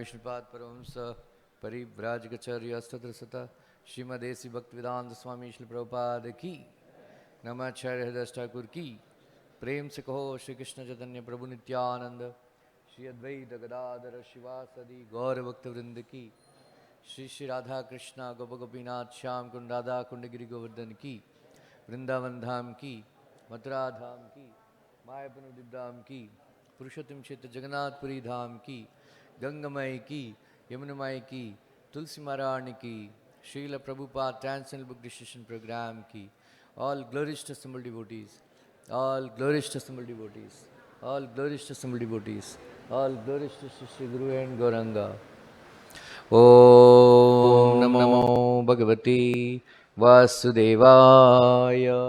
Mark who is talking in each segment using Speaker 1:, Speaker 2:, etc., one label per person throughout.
Speaker 1: Vishnupad Paramsa Parivrajgacharya Satrasata Shrimadesi Bhaktivedanta Swami Shri Prabhupada Ki Namacharya Hridas Thakur Ki Prem se kaho Shri Krishna Chaitanya Prabhu Nityananda Shri Advaita Gadadhara Shivasadi Gaura Bhakta Ki Shri Shri Radha Krishna Gopa Gopinath Shyam Kund Radha Kundagiri Govardhan Ki Vrindavan Dham Ki Mathura Dham Ki Mayapanu Dham Ki Purushottam Kshetra Jagannath Puri Dham Ki Gangamai Ki Yamunamai Ki Tulsi Maharani Ki Srila Prabhupada Transcendental Book Decision Program Ki. All glories to assembled devotees. All glories to assembled devotees. All glories to assembled devotees. All glories to Sri Guru and Gauranga. Om Namo Bhagavate Vasudevaya.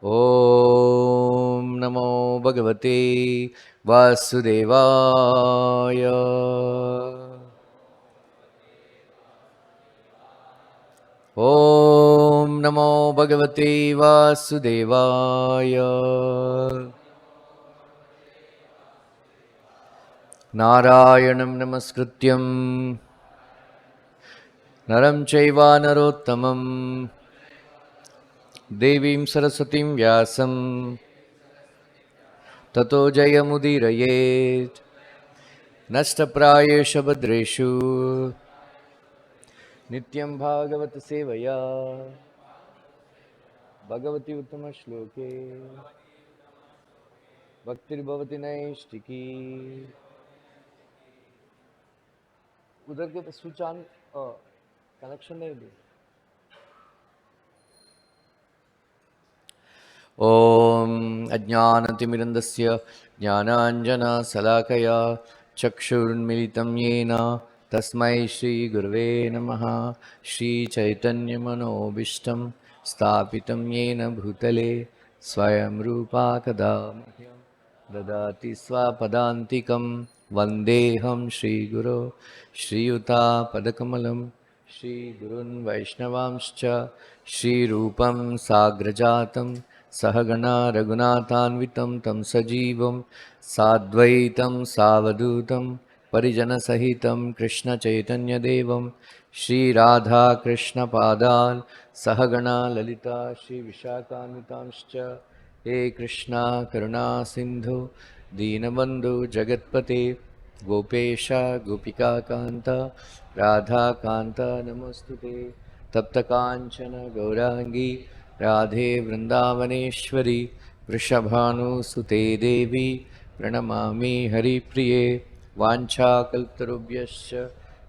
Speaker 1: Om Namo Bhagavate Vasudevaya. Om Namo Bhagavate Vasudevaya. Narayanam Namaskrityam Naram Chaiva Narottamam Devim Sarasatim Vyasam Tato Jayamudiraye Nashtaprayesha Bhadreshu Nityam Bhagavata Sevaya Bhagavati Uttama Shloke Bhaktir Bhavati Naishtiki. उधर के switch on connection नहीं दी. ओम अज्ञानतिमिरन्दस्य ज्ञानाञ्जनशलाकया चक्षुरुन्मिलितं येन तस्मै श्रीगुरवे नमः. श्रीचैतन्यमनोभीष्टं स्थापितं येन भूतले स्वयं रूपा कदा मह्यं ददाति स्वपदान्तिकं. वन्देऽहं श्रीगुरो श्रीयुतापदकमलं श्रीगुरुन् वैष्णवांश्च श्रीरूपं साग्रजातं सहगणा रघुनाथान्वितं तं सजीवं साद्वैतं सावधूतं परिजनसहितं कृष्णचैतन्यदेवं श्रीराधाकृष्णपादान् सहगणा ललिता श्रीविशाखान्वितांश्च. हे कृष्णा करुणा सिन्धु दीनबन्धु जगत्पते गोपेश गोपिकान्त राधाकान्त नमोस्तुते. तप्तकाञ्चन गौराङ्गी राधे वृन्दावनेश्वरी वृषभानुसुते देवी प्रणमामि हरिप्रिये. वाञ्छाकल्पतरुभ्यश्च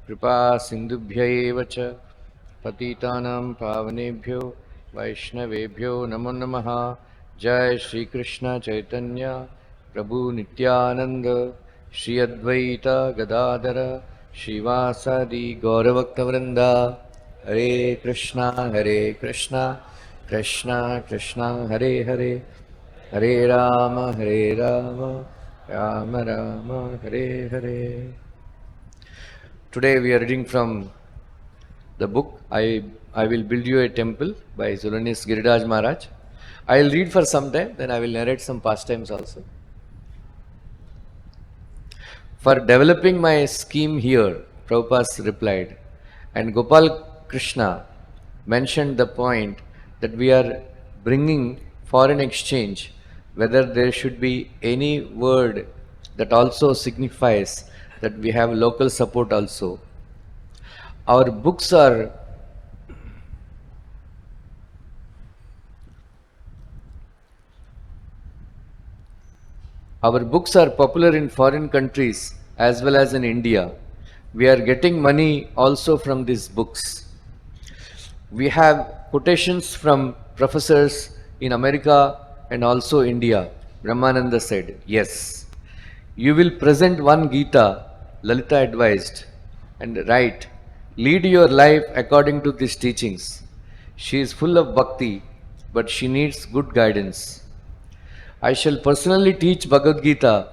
Speaker 1: कृपा सिन्धुभ्य एव च पतितानां पावनेभ्यो वैष्णवेभ्यो नमो नमः. जय श्री कृष्ण चैतन्य प्रभु नित्यानंद श्री अद्वैत गदाधर श्रीवासादि गौरभक्तवृंदा. हरे Krishna Krishna Krishna Hare Hare Hare Ram Ram Ram Hare Hare. Today we are reading from the book I will build you a temple by Zulanis Giriraj Maharaj. I will read for some time, then I will narrate some pastimes also. For developing my scheme here, Prabhupada replied, and Gopal Krishna mentioned the point that we are bringing foreign exchange, whether there should be any word that also signifies that we have local support also. Our books are popular in foreign countries as well as in India. We are getting money also from these books. We have quotations from professors in America and also India. Brahmananda said, yes, you will present one Gita, Lalita advised, and write, lead your life according to these teachings. She is full of bhakti, but she needs good guidance. I shall personally teach Bhagavad-gita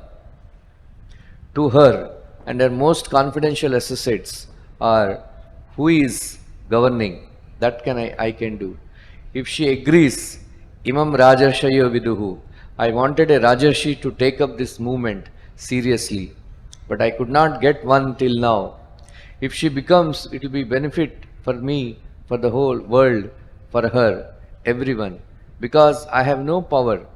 Speaker 1: to her, and her most confidential associates are who is governing. That I can do. If she agrees, Imam Rajarshayo Viduhu, I wanted a Rajarshi to take up this movement seriously, but I could not get one till now. If she becomes, it will be benefit for me, for the whole world, for her, everyone, because I have no power,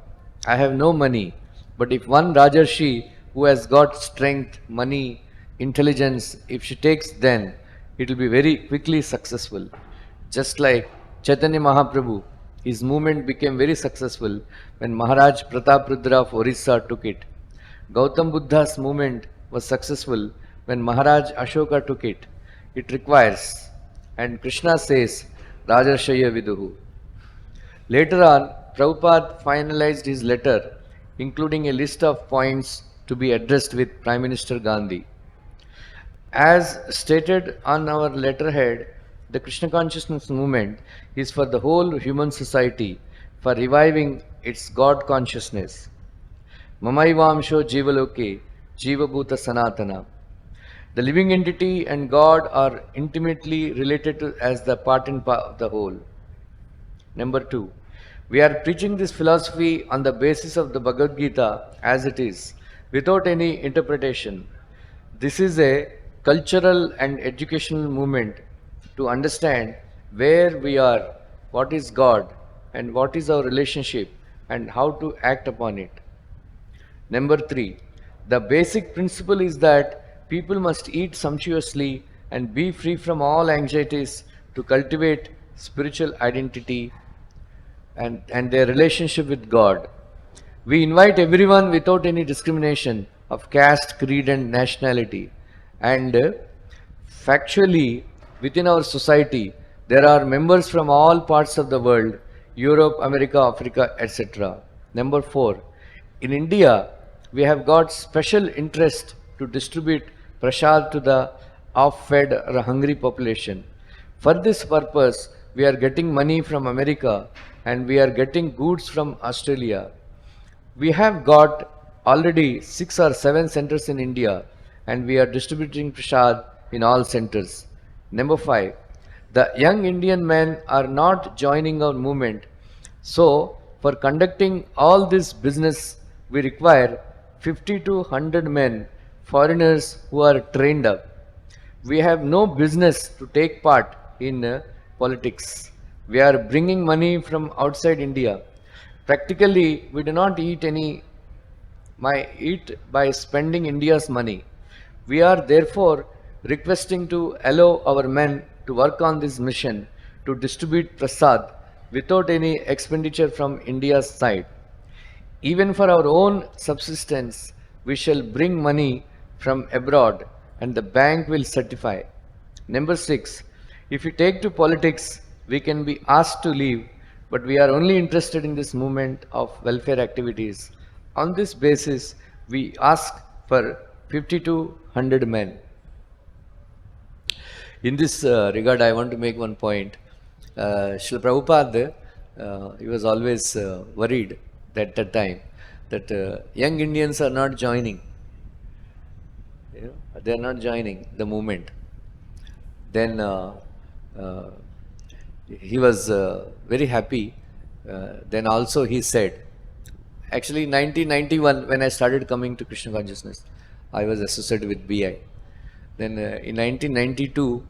Speaker 1: I have no money. But if one Rajarshi who has got strength, money, intelligence, if she takes, then it will be very quickly successful. Just like Chaitanya Mahaprabhu, his movement became very successful when Maharaj Prataprudra of Orissa took it. Gautam Buddha's movement was successful when Maharaj Ashoka took it. It requires, and Krishna says, Rajarshaya Viduhu. Later on, Prabhupada finalized his letter, including a list of points to be addressed with Prime Minister Gandhi. As stated on our letterhead, the Krishna consciousness movement is for the whole human society, for reviving its God consciousness. Mamaivamsho Jivaloke, Jivabhuta Sanatana. The living entity and God are intimately related to as the part and part of the whole. Number 2. We are preaching this philosophy on the basis of the Bhagavad-gita as it is, without any interpretation. This is a cultural and educational movement to understand where we are, what is God, and what is our relationship, and how to act upon it. Number 3. The basic principle is that people must eat sumptuously and be free from all anxieties to cultivate spiritual identity and their relationship with God. We invite everyone without any discrimination of caste, creed and nationality. And factually, within our society, there are members from all parts of the world, Europe, America, Africa, etc. Number 4. In India, we have got special interest to distribute prasad to the off-fed or hungry population. For this purpose, we are getting money from America and we are getting goods from Australia. We have got already 6 or 7 centers in India and we are distributing prasad in all centers. Number 5. The young Indian men are not joining our movement. So, for conducting all this business, we require 50 to 100 men, foreigners who are trained up. We have no business to take part in politics. We are bringing money from outside India. Practically, we do not eat by spending India's money. We are therefore requesting to allow our men to work on this mission to distribute prasad without any expenditure from India's side. Even for our own subsistence, we shall bring money from abroad and the bank will certify. Number 6. If we take to politics, we can be asked to leave, but we are only interested in this movement of welfare activities. On this basis, we ask for 50 to 100 men. In this regard, I want to make one point. Srila Prabhupada, he was always worried at that time that young Indians are not joining. They are not joining the movement. Then he was very happy. Then also he said, actually in 1991 when I started coming to Krishna consciousness, I was associated with BI. Then in 1992,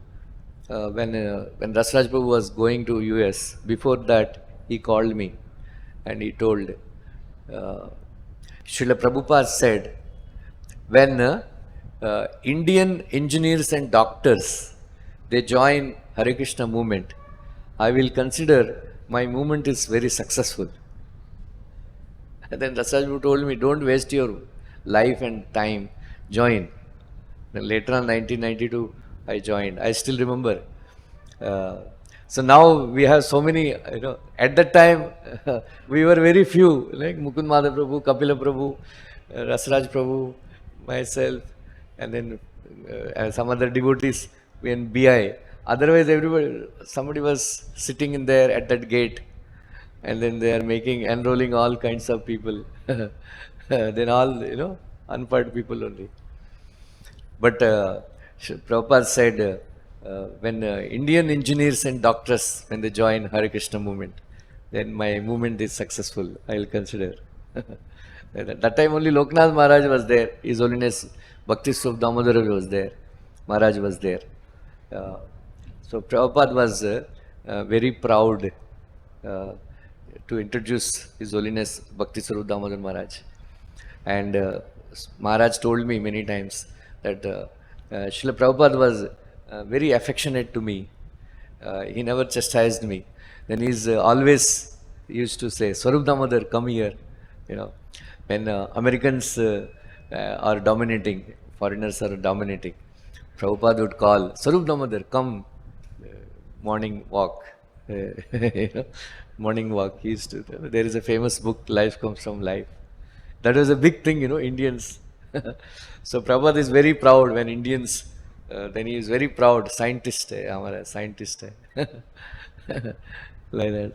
Speaker 1: when Rasraj Prabhu was going to US, before that he called me and he told, Srila Prabhupada said, when Indian engineers and doctors, they join Hare Krishna movement, I will consider my movement is very successful. And then Rasraj Prabhu told me, don't waste your life and time, join. Then later on 1992, I joined. I still remember. So now we have so many, at that time we were very few, like Mukund Madhav Prabhu, Kapila Prabhu, Rasraj Prabhu, myself, and then some other devotees in BI. Otherwise, somebody was sitting in there at that gate, and then they are enrolling all kinds of people. Then all, unpaired people only. But Prabhupada said, when Indian engineers and doctors, when they join Hare Krishna movement, then my movement is successful, I will consider. That time only Loknath Maharaj was there. His Holiness Bhakti Swarup Damodar was there. Maharaj was there. Uh, so Prabhupada was very proud to introduce His Holiness Bhakti Swarup Damodar Maharaj. And Maharaj told me many times that Srila Prabhupada was very affectionate to me. He never chastised me. Then he's always used to say, Swarup Damodar, come here. You know, when Americans are dominating, foreigners are dominating, Prabhupada would call, Swarup Damodar, come, morning walk. You know, morning walk. He used to, there is a famous book, Life Comes from Life. That was a big thing, you know, Indians. So Prabhupada is very proud when Indians, then he is very proud, scientist, Amara, scientist. Like that.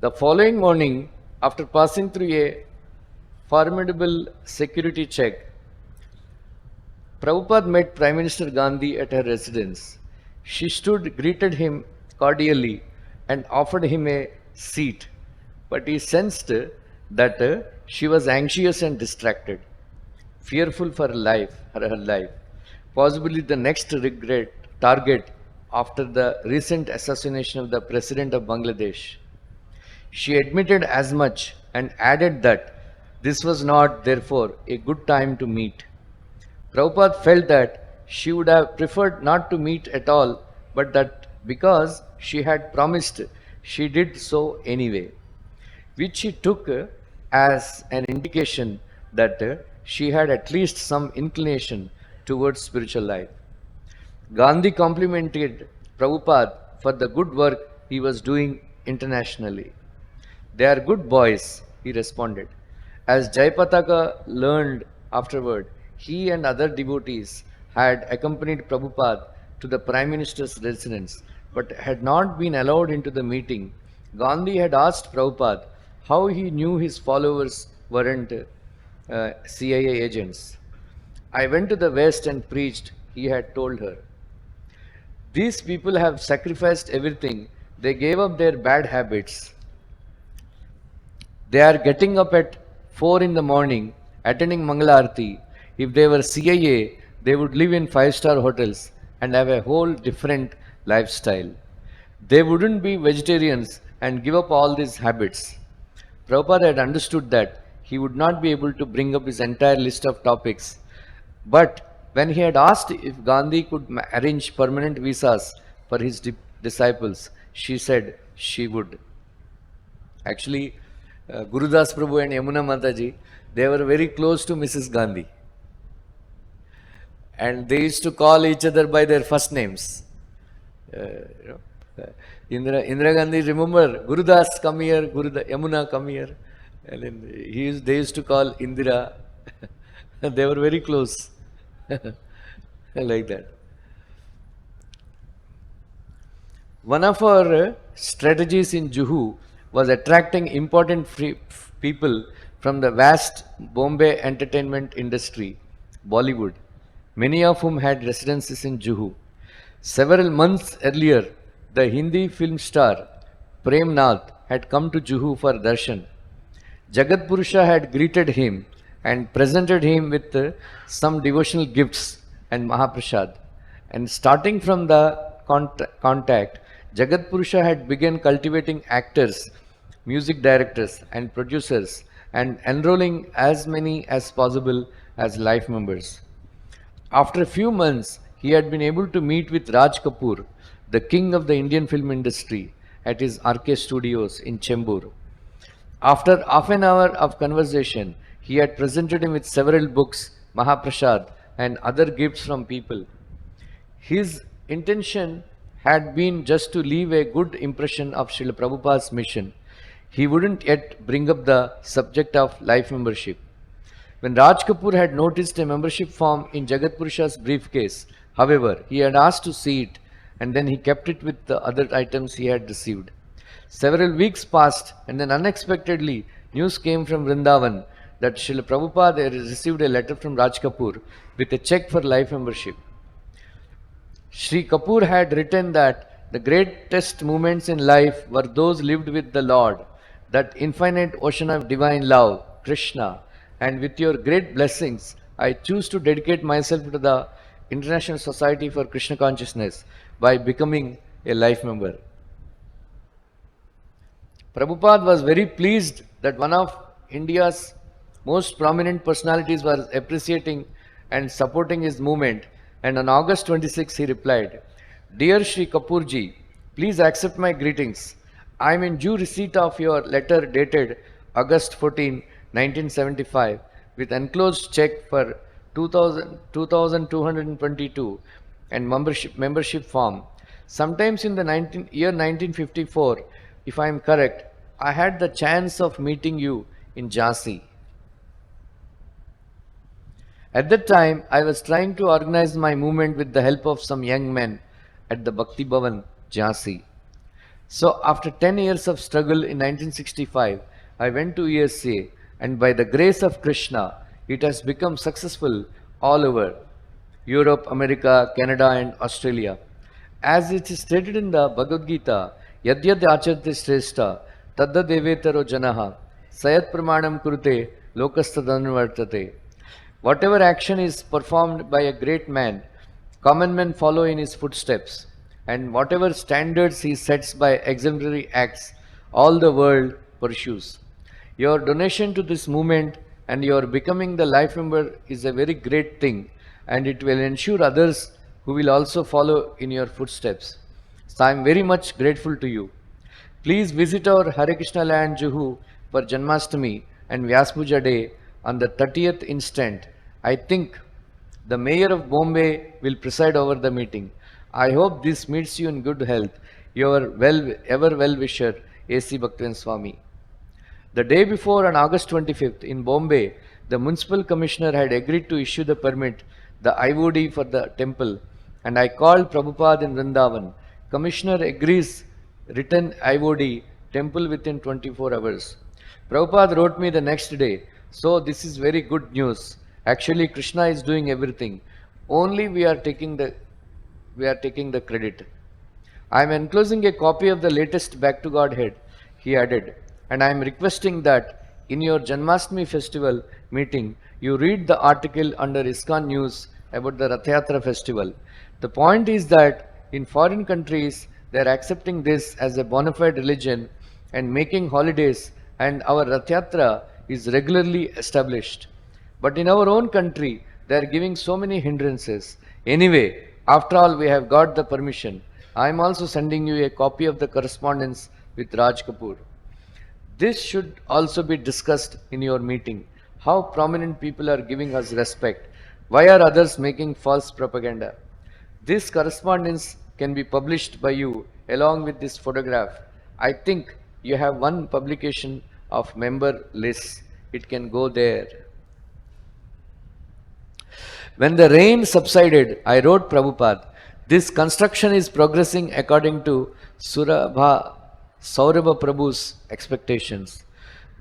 Speaker 1: The following morning, after passing through a formidable security check, Prabhupada met Prime Minister Gandhi at her residence. She stood, greeted him cordially, and offered him a seat. But he sensed that she was anxious and distracted, fearful for her life, possibly the next target after the recent assassination of the President of Bangladesh. She admitted as much and added that this was not, therefore, a good time to meet. Prabhupada felt that she would have preferred not to meet at all, but that because she had promised, she did so anyway, which he took as an indication that she had at least some inclination towards spiritual life. Gandhi complimented Prabhupada for the good work he was doing internationally. They are good boys, he responded. As Jayapataka learned afterward, he and other devotees had accompanied Prabhupada to the Prime Minister's residence, but had not been allowed into the meeting. Gandhi had asked Prabhupada how he knew his followers weren't CIA agents. I went to the West and preached, he had told her. These people have sacrificed everything. They gave up their bad habits. They are getting up at 4 in the morning, attending Mangala arati. If they were CIA, they would live in 5-star hotels and have a whole different lifestyle. They wouldn't be vegetarians and give up all these habits. Prabhupada had understood that he would not be able to bring up his entire list of topics. But when he had asked if Gandhi could arrange permanent visas for his disciples, she said she would. Actually, Gurudas Prabhu and Yamuna Mataji, they were very close to Mrs. Gandhi. And they used to call each other by their first names. Indira Gandhi, remember, Gurudas, come here, Yamuna, come here. And then they used to call Indira. They were very close. Like that. One of our strategies in Juhu was attracting important people from the vast Bombay entertainment industry, Bollywood, many of whom had residences in Juhu. Several months earlier, the Hindi film star Prem Nath had come to Juhu for darshan. Jagat Purusha had greeted him and presented him with some devotional gifts and Mahaprasad. And starting from the contact, Jagat Purusha had begun cultivating actors, music directors and producers and enrolling as many as possible as life members. After a few months, he had been able to meet with Raj Kapoor, the king of the Indian film industry, at his RK studios in Chembur. After half an hour of conversation, he had presented him with several books, Mahaprasad, and other gifts from people. His intention had been just to leave a good impression of Srila Prabhupada's mission. He wouldn't yet bring up the subject of life membership. When Raj Kapoor had noticed a membership form in Jagat Purusha's briefcase, however, he had asked to see it and then he kept it with the other items he had received. Several weeks passed and then unexpectedly news came from Vrindavan that Srila Prabhupada had received a letter from Raj Kapoor with a check for life membership. Sri Kapoor had written that the greatest moments in life were those lived with the Lord, that infinite ocean of divine love, Krishna, and with your great blessings, I choose to dedicate myself to the International Society for Krishna Consciousness by becoming a life member. Prabhupada was very pleased that one of India's most prominent personalities was appreciating and supporting his movement, and on August 26 he replied, Dear Sri Kapoorji, please accept my greetings. I am in due receipt of your letter dated August 14, 1975 with enclosed check for 2,222 and membership form. Sometimes in the year 1954, if I am correct, I had the chance of meeting you in Jhansi. At that time, I was trying to organize my movement with the help of some young men at the Bhakti Bhavan, Jhansi. So after 10 years of struggle in 1965, I went to ESA, and by the grace of Krishna, it has become successful all over Europe, America, Canada and Australia. As it is stated in the Bhagavad-gita, Yadyad Acharti Shrestha, Tadda Devetaro Janaha, Sayat Pramanam Kurute, Lokastadanvartate. Whatever action is performed by a great man, common men follow in his footsteps, and whatever standards he sets by exemplary acts, all the world pursues. Your donation to this movement and your becoming the life member is a very great thing, and it will ensure others who will also follow in your footsteps. So I am very much grateful to you. Please visit our Hare Krishna land Juhu for Janmashtami and Vyas Puja day on the 30th instant. I think the Mayor of Bombay will preside over the meeting. I hope this meets you in good health. Your ever well-wisher, A.C. Bhaktivinoda Swami. The day before, on August 25th, in Bombay, the municipal commissioner had agreed to issue the permit, the IOD for the temple, and I called Prabhupada in Vrindavan. Commissioner agrees, written IOD, temple within 24 hours. Prabhupada wrote me the next day, so this is very good news. Actually, Krishna is doing everything. Only we are taking the credit. I am enclosing a copy of the latest Back to Godhead, he added, and I am requesting that in your Janmashtami festival meeting, you read the article under ISKCON News about the Rath Yatra festival. The point is that in foreign countries, they are accepting this as a bona fide religion and making holidays, and our Rath Yatra is regularly established. But in our own country, they are giving so many hindrances. Anyway, after all, we have got the permission. I am also sending you a copy of the correspondence with Raj Kapoor. This should also be discussed in your meeting. How prominent people are giving us respect. Why are others making false propaganda? This correspondence can be published by you along with this photograph. I think you have one publication of member lists. It can go there. When the rain subsided, I wrote Prabhupada, this construction is progressing according to Saurabha Prabhu's expectations.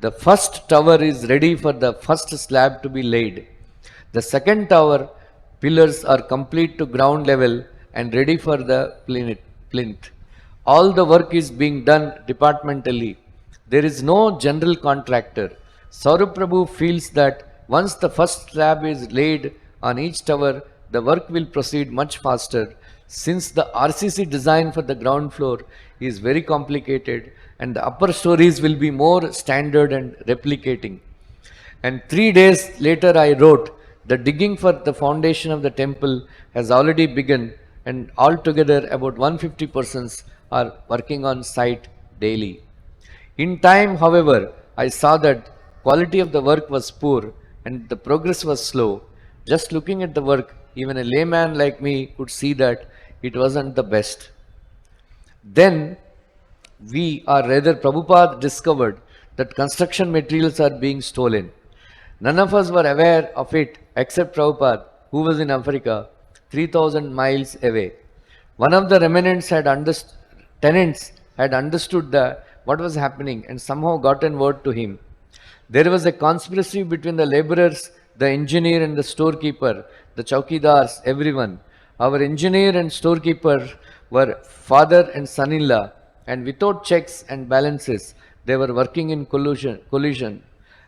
Speaker 1: The first tower is ready for the first slab to be laid. The second tower pillars are complete to ground level and ready for the plinth. All the work is being done departmentally. There is no general contractor. Saurabh Prabhu feels that once the first slab is laid on each tower, the work will proceed much faster, since the RCC design for the ground floor is very complicated and the upper stories will be more standard and replicating. And 3 days later I wrote, the digging for the foundation of the temple has already begun, and altogether about 150 persons are working on site daily. In time, however, I saw that quality of the work was poor and the progress was slow. Just looking at the work, even a layman like me could see that it wasn't the best. Then Prabhupada discovered that construction materials are being stolen. None of us were aware of it except Prabhupada, who was in Africa, 3,000 miles away. One of the tenants had understood what was happening and somehow gotten word to him. There was a conspiracy between the laborers, the engineer and the storekeeper, the chowkidars, everyone. Our engineer and storekeeper were father and son-in-law, and without checks and balances, they were working in collusion,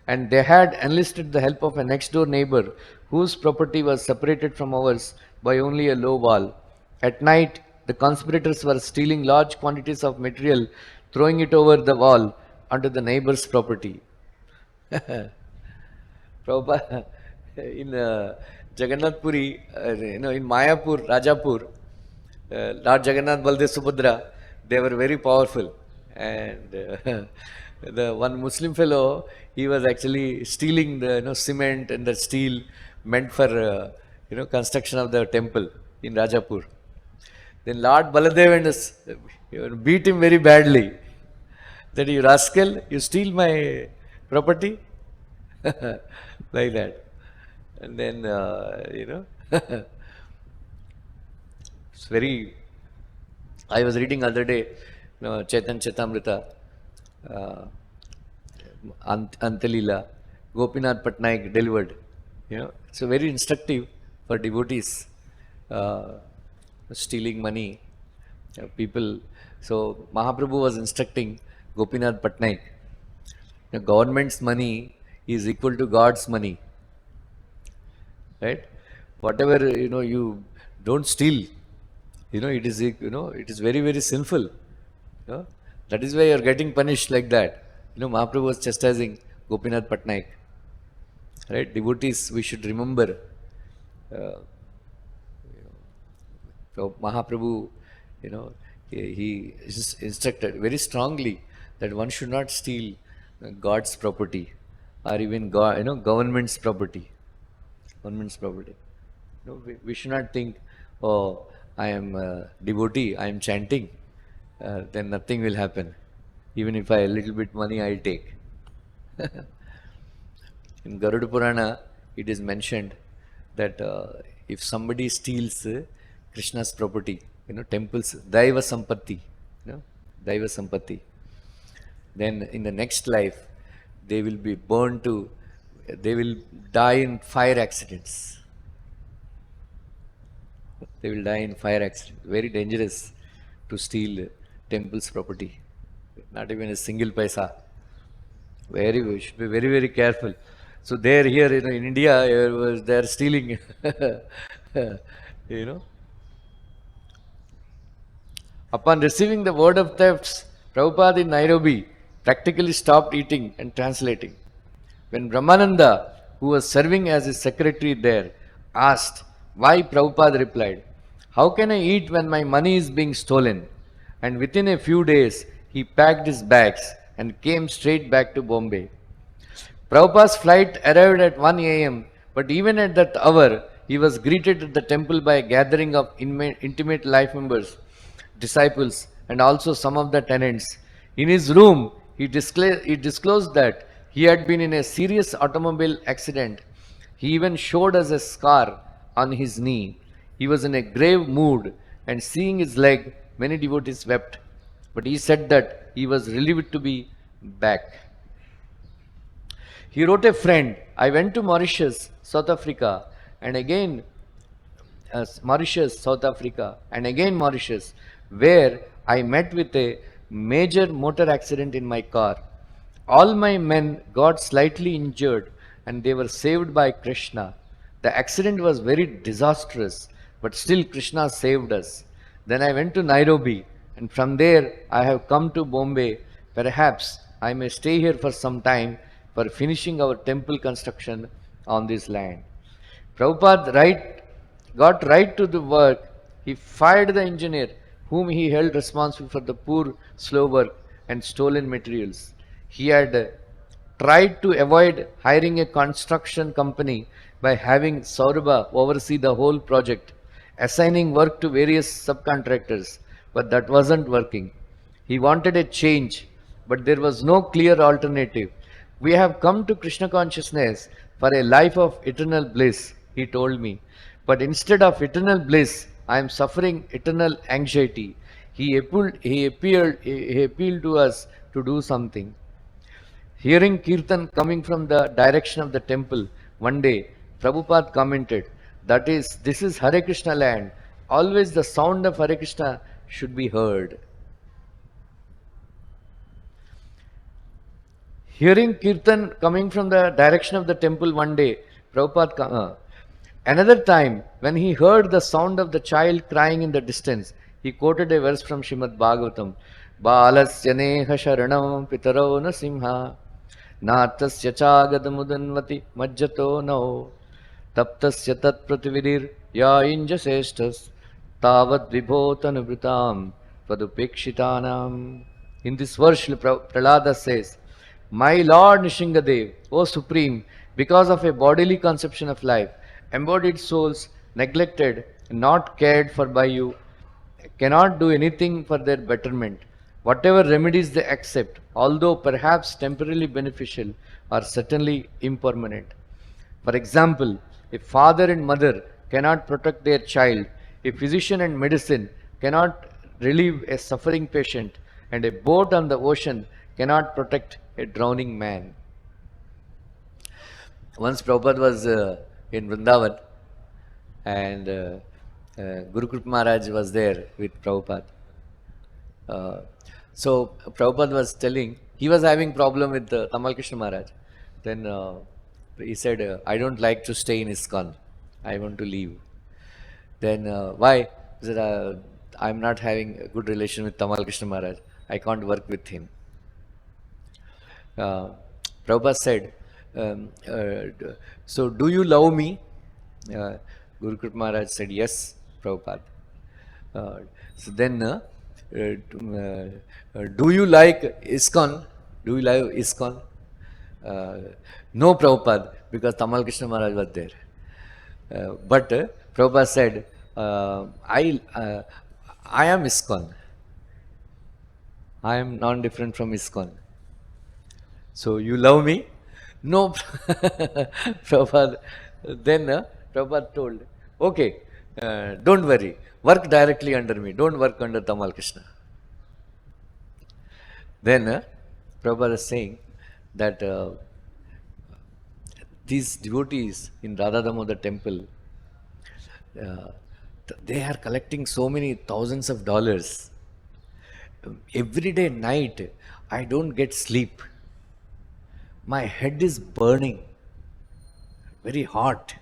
Speaker 1: and they had enlisted the help of a next-door neighbor whose property was separated from ours by only a low wall. At night, the conspirators were stealing large quantities of material, throwing it over the wall onto the neighbor's property. Prabhupada, in Jagannath Puri, in Mayapur, Rajapur, Lord Jagannath, Baldev, Subhadra, they were very powerful. And the one Muslim fellow, he was actually stealing the cement and the steel meant for construction of the temple in Rajapur. Then Lord Baladev beat him very badly. That you rascal, you steal my property, like that. And then it's very. I was reading other day, Chaitan Chetamrita, Antalila, Gopinath Patnaik delivered. It's a very instructive for devotees. Stealing money, people. So Mahaprabhu was instructing Gopinath Patnaik. The government's money is equal to God's money, right? Whatever you don't steal. It is it is very, very sinful. That is why you are getting punished like that. Mahaprabhu was chastising Gopinath Patnaik. Right? Devotees, we should remember. So Mahaprabhu, he instructed very strongly that one should not steal God's property or even government's property. Government's property. We should not think, oh, I am a devotee, I am chanting, then nothing will happen. Even if I a little bit money I'll take. In Garuda Purana, it is mentioned that if somebody steals Krishna's property, temples, Daiva Sampatti, Daiva Sampatti, then in the next life, they will be born to, they will die in fire accidents. They will die in fire accidents. Very dangerous to steal temple's property. Not even a single paisa. We should be very, very careful. So there, here, in India, they are stealing. Upon receiving the word of thefts, Prabhupada in Nairobi practically stopped eating and translating. When Brahmananda, who was serving as his secretary there, asked why, Prabhupada replied, "How can I eat when my money is being stolen?" And within a few days, he packed his bags and came straight back to Bombay. Prabhupada's flight arrived at 1 a.m., but even at that hour, he was greeted at the temple by a gathering of intimate life members, disciples, and also some of the tenants. In his room, he disclosed that he had been in a serious automobile accident. He even showed us a scar on his knee. He was in a grave mood, and seeing his leg, many devotees wept. But he said that he was relieved to be back. He wrote a friend, "I went to Mauritius, South Africa, and again Mauritius, where I met with a major motor accident in my car. All my men got slightly injured and they were saved by Krishna. The accident was very disastrous, but still Krishna saved us. Then I went to Nairobi, and from there I have come to Bombay. Perhaps I may stay here for some time for finishing our temple construction on this land." Prabhupada got right to the work. He fired the engineer whom he held responsible for the poor, slow work and stolen materials. He had tried to avoid hiring a construction company by having Saurabha oversee the whole project, assigning work to various subcontractors, but that wasn't working. He wanted a change, but there was no clear alternative. "We have come to Krishna consciousness for a life of eternal bliss," he told me. "But instead of eternal bliss, I am suffering eternal anxiety." He appealed to us to do something. Hearing Kirtan coming from the direction of the temple, one day, Prabhupada commented, "This is Hare Krishna land. always the sound of Hare Krishna should be heard. Hearing Kirtan coming from the direction of the temple one day, Prabhupada, another time, when he heard the sound of the child crying in the distance, he quoted a verse from Srimad Bhagavatam, Balasya neha sharanam pitarau na simha, natasya chagadamudanvati majjato no, taptasya tat pratividir ya inja seshtas, tavad vibhotanubhritam padupekshitanam. In this verse, Prahlada says, My Lord Nishingadev, O Supreme, because of a bodily conception of life, embodied souls neglected and not cared for by you cannot do anything for their betterment. Whatever remedies they accept, although perhaps temporarily beneficial, are certainly impermanent. For example, a father and mother cannot protect their child, a physician and medicine cannot relieve a suffering patient, and a boat on the ocean cannot protect a drowning man. Once Prabhupada was in Vrindavan, and Guru Kripa Maharaj was there with Prabhupada. So Prabhupada was telling, he was having problem with Tamal Krishna Maharaj. Then he said, I don't like to stay in ISKCON. I want to leave. Then why? He said, I'm not having a good relation with Tamal Krishna Maharaj. I can't work with him. Prabhupada said, so do you love me? Guru Kripa Maharaj said, yes, Prabhupada. So then, do you like ISKCON? Do you like ISKCON? No, Prabhupada, because Tamal Krishna Maharaj was there. But Prabhupada said, I am ISKCON. I am non-different from ISKCON. So you love me? No, Prabhupada. Then Prabhupada told, okay, don't worry, work directly under me, don't work under Tamal Krishna. Then Prabhupada is saying that these devotees in Radha Damodar temple, they are collecting so many thousands of dollars. Every day night, I don't get sleep. My head is burning, very hot,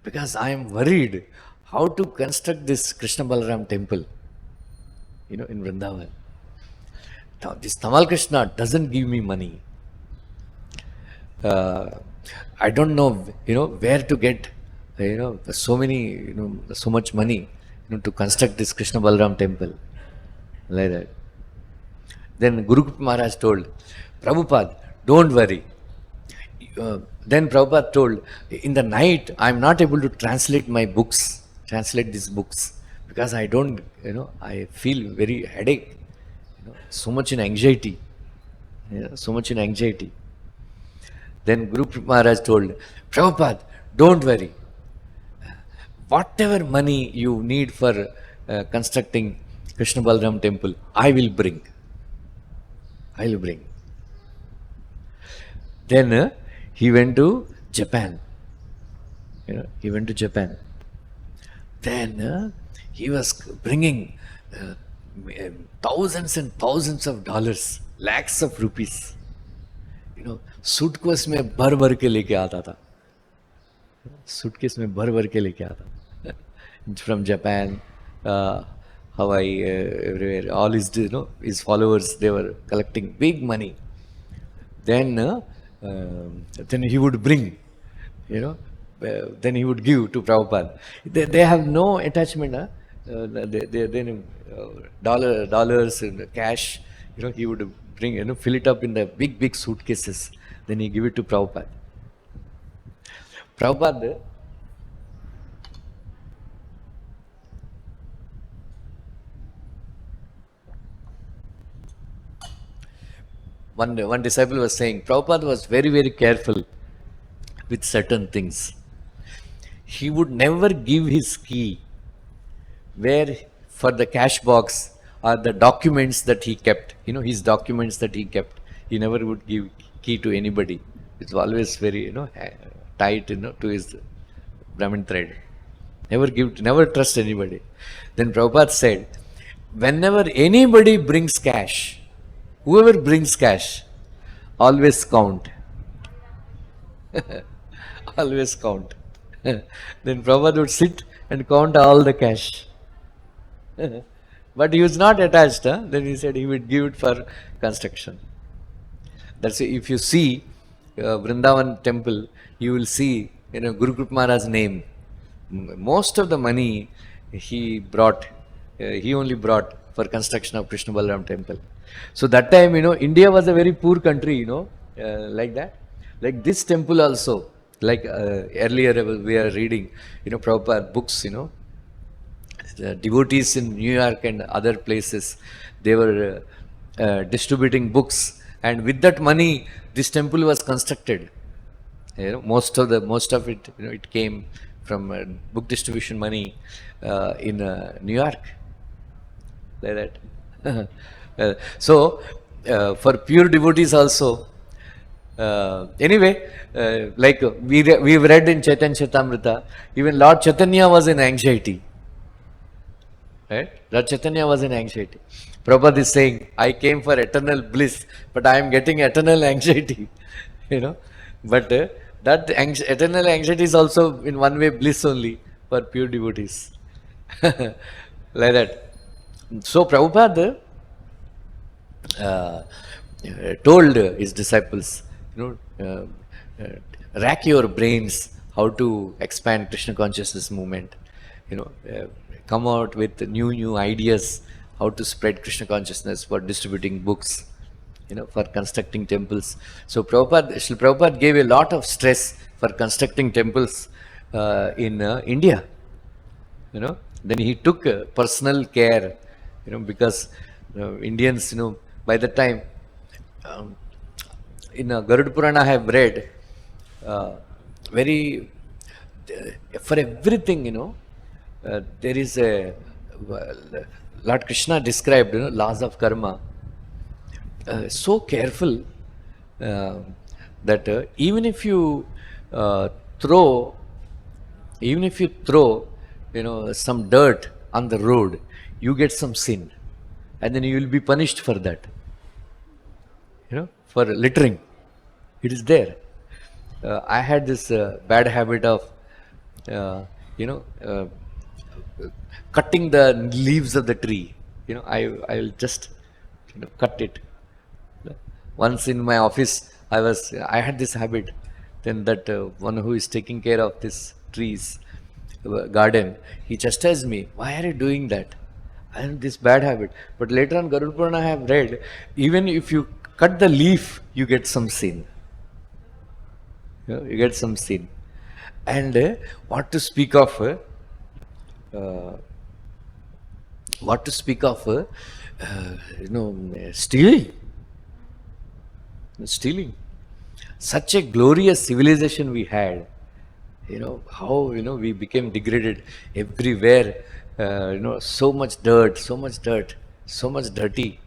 Speaker 1: because I am worried how to construct this Krishna Balaram temple, in Vrindavan. Now, this Tamal Krishna doesn't give me money. I don't know, where to get, so many, so much money, to construct this Krishna Balaram temple, like that. Then Guru Kripa Maharaj told, Prabhupada, don't worry. Then Prabhupada told, in the night, I am not able to translate these books, because I don't, I feel very headache, so much in anxiety, Then Guru Kripa Maharaj told, Prabhupada, don't worry. Whatever money you need for constructing Krishna Balaram temple, I will bring. Then he went to Japan. Then he was bringing thousands and thousands of dollars, lakhs of rupees. Suitcase में भर के लेके आता था. From Japan, Hawaii, everywhere. All his, his followers, they were collecting big money. Then he would bring, then he would give to Prabhupada. They have no attachment. Then dollars, cash, he would bring, fill it up in the big suitcases. Then he give it to Prabhupada. One disciple was saying, Prabhupada was very, very careful with certain things. He would never give his key for the cash box or the documents that he kept, his documents that he kept. He never would give key to anybody. It's always very, tight, to his Brahmin thread. Never trust anybody. Then Prabhupada said, whenever anybody brings cash, whoever brings cash, always count. Always count. Then Prabhupada would sit and count all the cash. But he was not attached. Then he said he would give it for construction. That's if you see Vrindavan temple, you will see Guru Krupa Maharaj's name. Most of the money he brought, he only brought for construction of Krishna Balaram temple. So that time, India was a very poor country, like that. Like this temple also, like earlier we are reading, Prabhupada books, the devotees in New York and other places, they were distributing books, and with that money, this temple was constructed. Most of it, it came from book distribution money in New York, like that. So, for pure devotees also. Anyway, like we've read in Chaitanya Charitamrita, even Lord Chaitanya was in anxiety. Right? Lord Chaitanya was in anxiety. Prabhupada is saying, I came for eternal bliss, but I am getting eternal anxiety. But that eternal anxiety is also in one way bliss only for pure devotees. Like that. So Prabhupada told his disciples, rack your brains how to expand Krishna consciousness movement. Come out with new ideas how to spread Krishna consciousness, for distributing books, for constructing temples. So Srila Prabhupada gave a lot of stress for constructing temples in India. Then he took personal care, because Indians, by the time, in Garuda Purana I have read, for everything, there is a, Lord Krishna described, laws of karma, so careful that even if you throw, some dirt on the road, you get some sin, and then you will be punished for that. For littering, it is there. I had this bad habit of, cutting the leaves of the tree. I will just, cut it. Once in my office, I had this habit. Then that one who is taking care of this trees garden, he chastised me. Why are you doing that? I had this bad habit. But later on, Garuda Purana I have read, even if you cut the leaf, you get some sin. You get some sin. And what to speak of stealing. Stealing. Such a glorious civilization we had. How we became degraded everywhere. So much dirt, so much dirty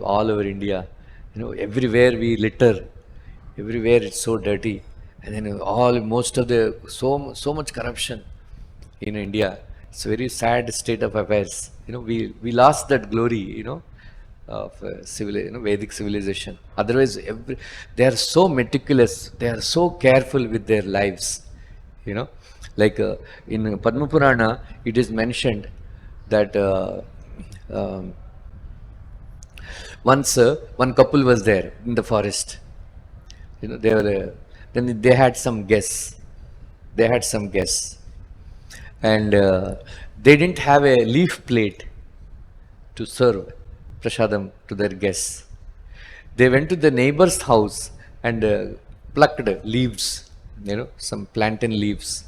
Speaker 1: all over India. Everywhere we litter, everywhere it's so dirty, and then most of the so much corruption in India. It's a very sad state of affairs. We lost that glory, of Vedic civilization. Otherwise, they are so meticulous, they are so careful with their lives. Like in Padma Purana, it is mentioned that once one couple was there in the forest. They were then they had some guests. And they didn't have a leaf plate to serve prasadam to their guests. They went to the neighbor's house and plucked leaves, some plantain leaves,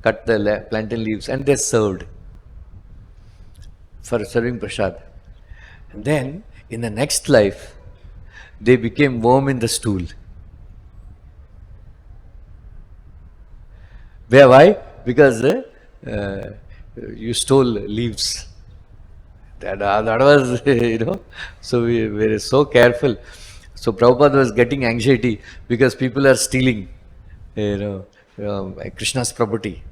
Speaker 1: cut the plantain leaves, and they served for serving prasad. And then in the next life, they became worm in the stool. Why? Because you stole leaves. That was, so we were so careful. So Prabhupada was getting anxiety because people are stealing, Krishna's property.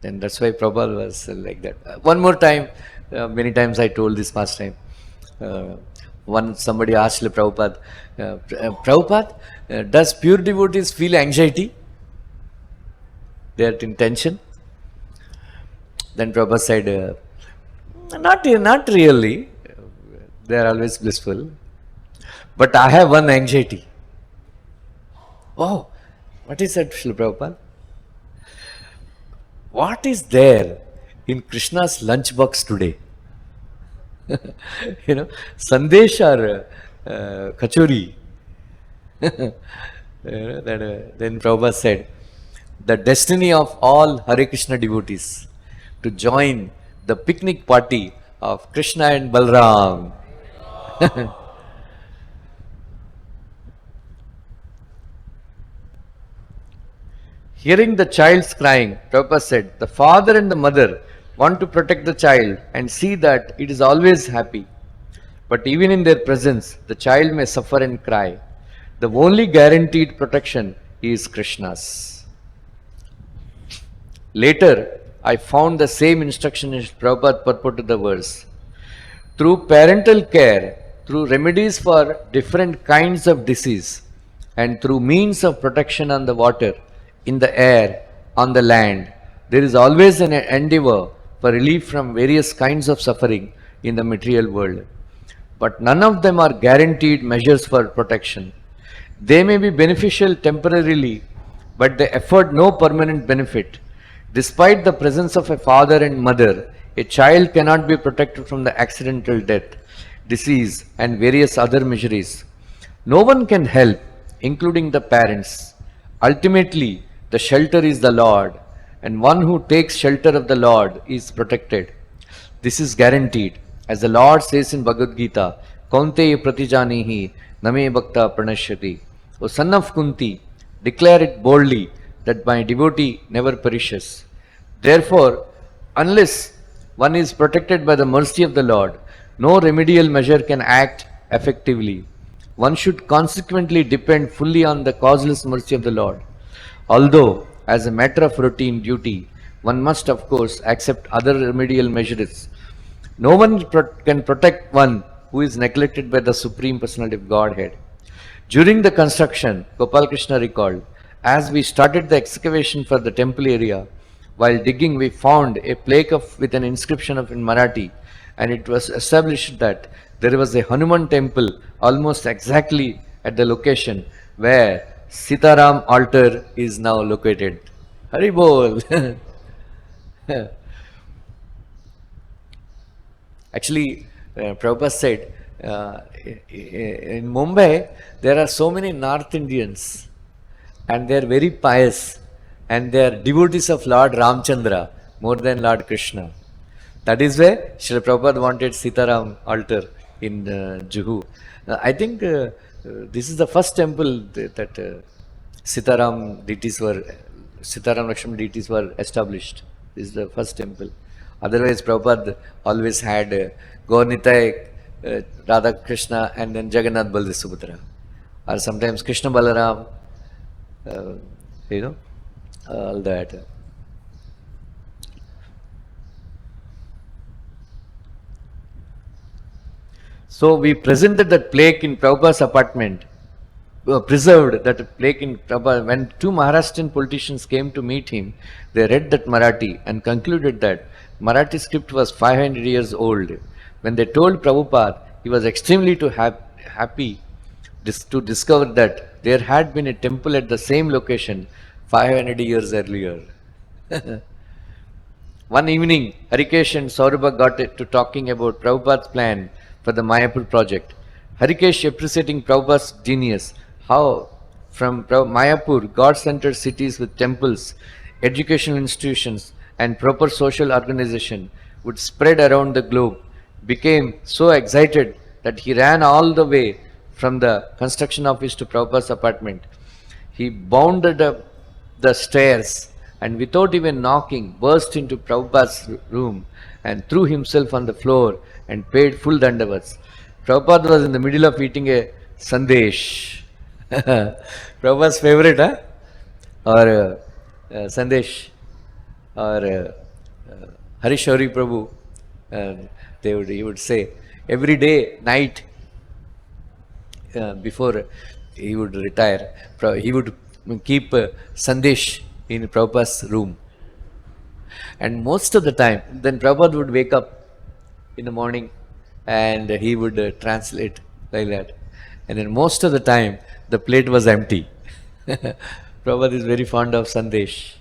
Speaker 1: And that's why Prabhupada was like that. One more time, many times I told this past time. Somebody asked Prabhupada, Prabhupada, does pure devotees feel anxiety? They are in tension? Then Prabhupada said, not really. They are always blissful. But I have one anxiety. Oh, what is that, Srila Prabhupada? What is there in Krishna's lunchbox today? Sandesh or kachori. Then Prabhupada said, the destiny of all Hare Krishna devotees to join the picnic party of Krishna and Balram. Hearing the child's crying, Prabhupada said, the father and the mother want to protect the child and see that it is always happy. But even in their presence, the child may suffer and cry. The only guaranteed protection is Krishna's. Later, I found the same instruction in Prabhupada purported the verse. Through parental care, through remedies for different kinds of disease, and through means of protection on the water, in the air, on the land, there is always an endeavor for relief from various kinds of suffering in the material world. But none of them are guaranteed measures for protection. They may be beneficial temporarily, but they afford no permanent benefit. Despite the presence of a father and mother, a child cannot be protected from the accidental death, disease, and various other miseries. No one can help, including the parents. Ultimately, the shelter is the Lord, and one who takes shelter of the Lord is protected. This is guaranteed. As the Lord says in Bhagavad-gita, Kaunteya pratijanihi name bhakta pranashyati. O son of Kunti, declare it boldly that my devotee never perishes. Therefore, unless one is protected by the mercy of the Lord, no remedial measure can act effectively. One should consequently depend fully on the causeless mercy of the Lord. Although, as a matter of routine duty, one must of course accept other remedial measures. No one can protect one who is neglected by the Supreme Personality of Godhead. During the construction, Gopal Krishna recalled, as we started the excavation for the temple area, while digging we found a plaque with an inscription in Marathi, and it was established that there was a Hanuman temple almost exactly at the location where Sitaram altar is now located. Hari Bol! Actually, Prabhupada said, in Mumbai, there are so many North Indians and they are very pious and they are devotees of Lord Ramchandra more than Lord Krishna. That is why Srila Prabhupada wanted Sitaram altar in Juhu. I think this is the first temple that Sitaram Lakshmana deities were established. This is the first temple. Otherwise, Prabhupada always had Gaurnitai, Radha Krishna, and then Jagannath Baldev Subhadra. Or sometimes Krishna Balaram, all that. So we presented that plaque in Prabhupada's apartment, preserved that plaque in Prabhupada. When two Maharashtrian politicians came to meet him, they read that Marathi and concluded that Marathi script was 500 years old. When they told Prabhupada, he was extremely happy to discover that there had been a temple at the same location 500 years earlier. One evening, Harikesh and Saurabha got to talking about Prabhupada's plan for the Mayapur project. Harikesh appreciating Prabhupada's genius, how from Mayapur, God-centered cities with temples, educational institutions, and proper social organization would spread around the globe, became so excited that he ran all the way from the construction office to Prabhupada's apartment. He bounded up the stairs and without even knocking, burst into Prabhupada's room and threw himself on the floor and paid full dandavats. Prabhupada was in the middle of eating a sandesh. Prabhupada's favorite, or sandesh. or Harishori Prabhu, he would say, every day, night, before he would retire, he would keep Sandesh in Prabhupada's room. And most of the time, then Prabhupada would wake up in the morning and he would translate like that. And then most of the time, the plate was empty. Prabhupada is very fond of Sandesh.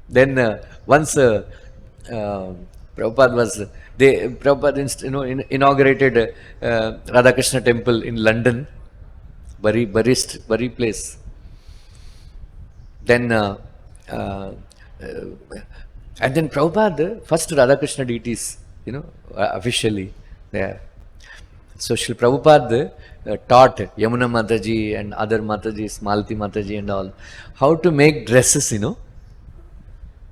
Speaker 1: Then once Prabhupada was, inaugurated Radhakrishna temple in London, Bury place. Then and then Prabhupada, first Radhakrishna deities, officially there. So Srila Prabhupada taught Yamuna Mataji and other Matajis, Malati Mataji and all, how to make dresses,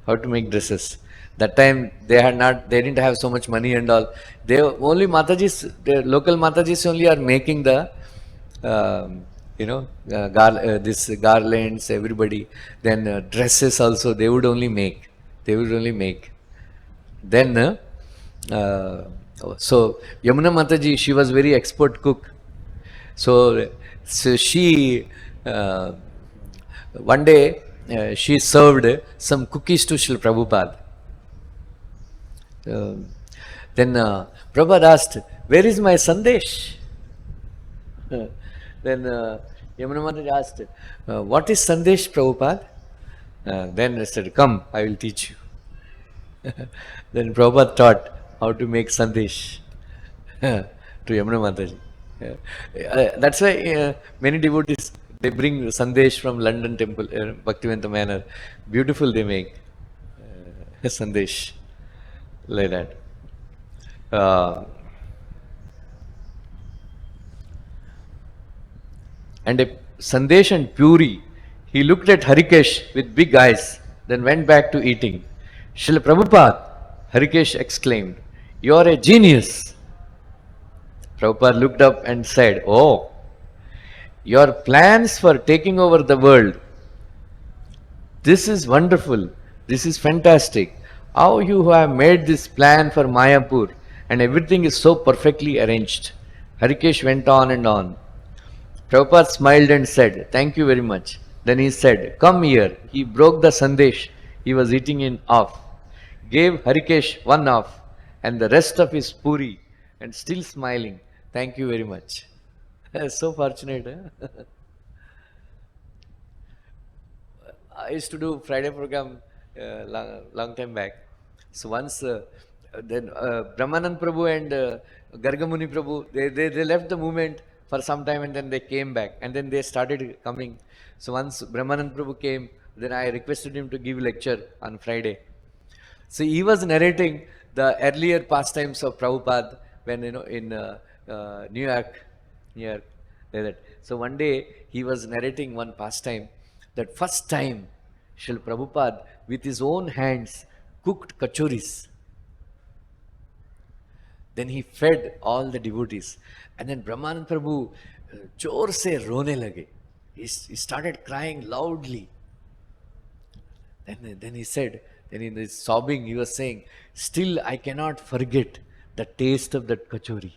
Speaker 1: how to make dresses. That time they didn't have so much money and all. They only Matajis, the local Matajis only are making the, this garlands, everybody. Then dresses also they would only make. Then, so Yamuna Mataji, she was very expert cook. So she, one day, she served some cookies to Srila Prabhupada. Then Prabhupada asked, "Where is my Sandesh?" Then Yamuna Mataji asked, "What is Sandesh, Prabhupada?" Then I said, "Come, I will teach you." Then Prabhupada taught how to make Sandesh to Yamuna Mataji. That's why many devotees, they bring Sandesh from London temple, Bhaktivedanta manner. Beautiful they make Sandesh like that. And a Sandesh and Puri, he looked at Harikesh with big eyes, then went back to eating. Srila Prabhupada, Harikesh exclaimed, "You are a genius." Prabhupada looked up and said, "Oh, your plans for taking over the world, this is wonderful, this is fantastic. How you have made this plan for Mayapur and everything is so perfectly arranged." Harikesh went on and on. Prabhupada smiled and said, "Thank you very much." Then he said, "Come here." He broke the sandesh he was eating in half, gave Harikesh one half and the rest of his puri, and still smiling, "Thank you very much." So fortunate. Huh? I used to do Friday program long time back. So once then Brahmanand Prabhu and Gargamuni Prabhu, they left the movement for some time and then they came back and then they started coming. So once Brahmanand Prabhu came, then I requested him to give lecture on Friday. So he was narrating the earlier pastimes of Prabhupada when, in New York, like that. So one day he was narrating one pastime, that first time Srila Prabhupada with his own hands cooked kachoris. Then he fed all the devotees. And then Brahmanand Prabhu जोर से रोने लगे. He started crying loudly. Then he said, then in his sobbing he was saying, "Still I cannot forget the taste of that kachori."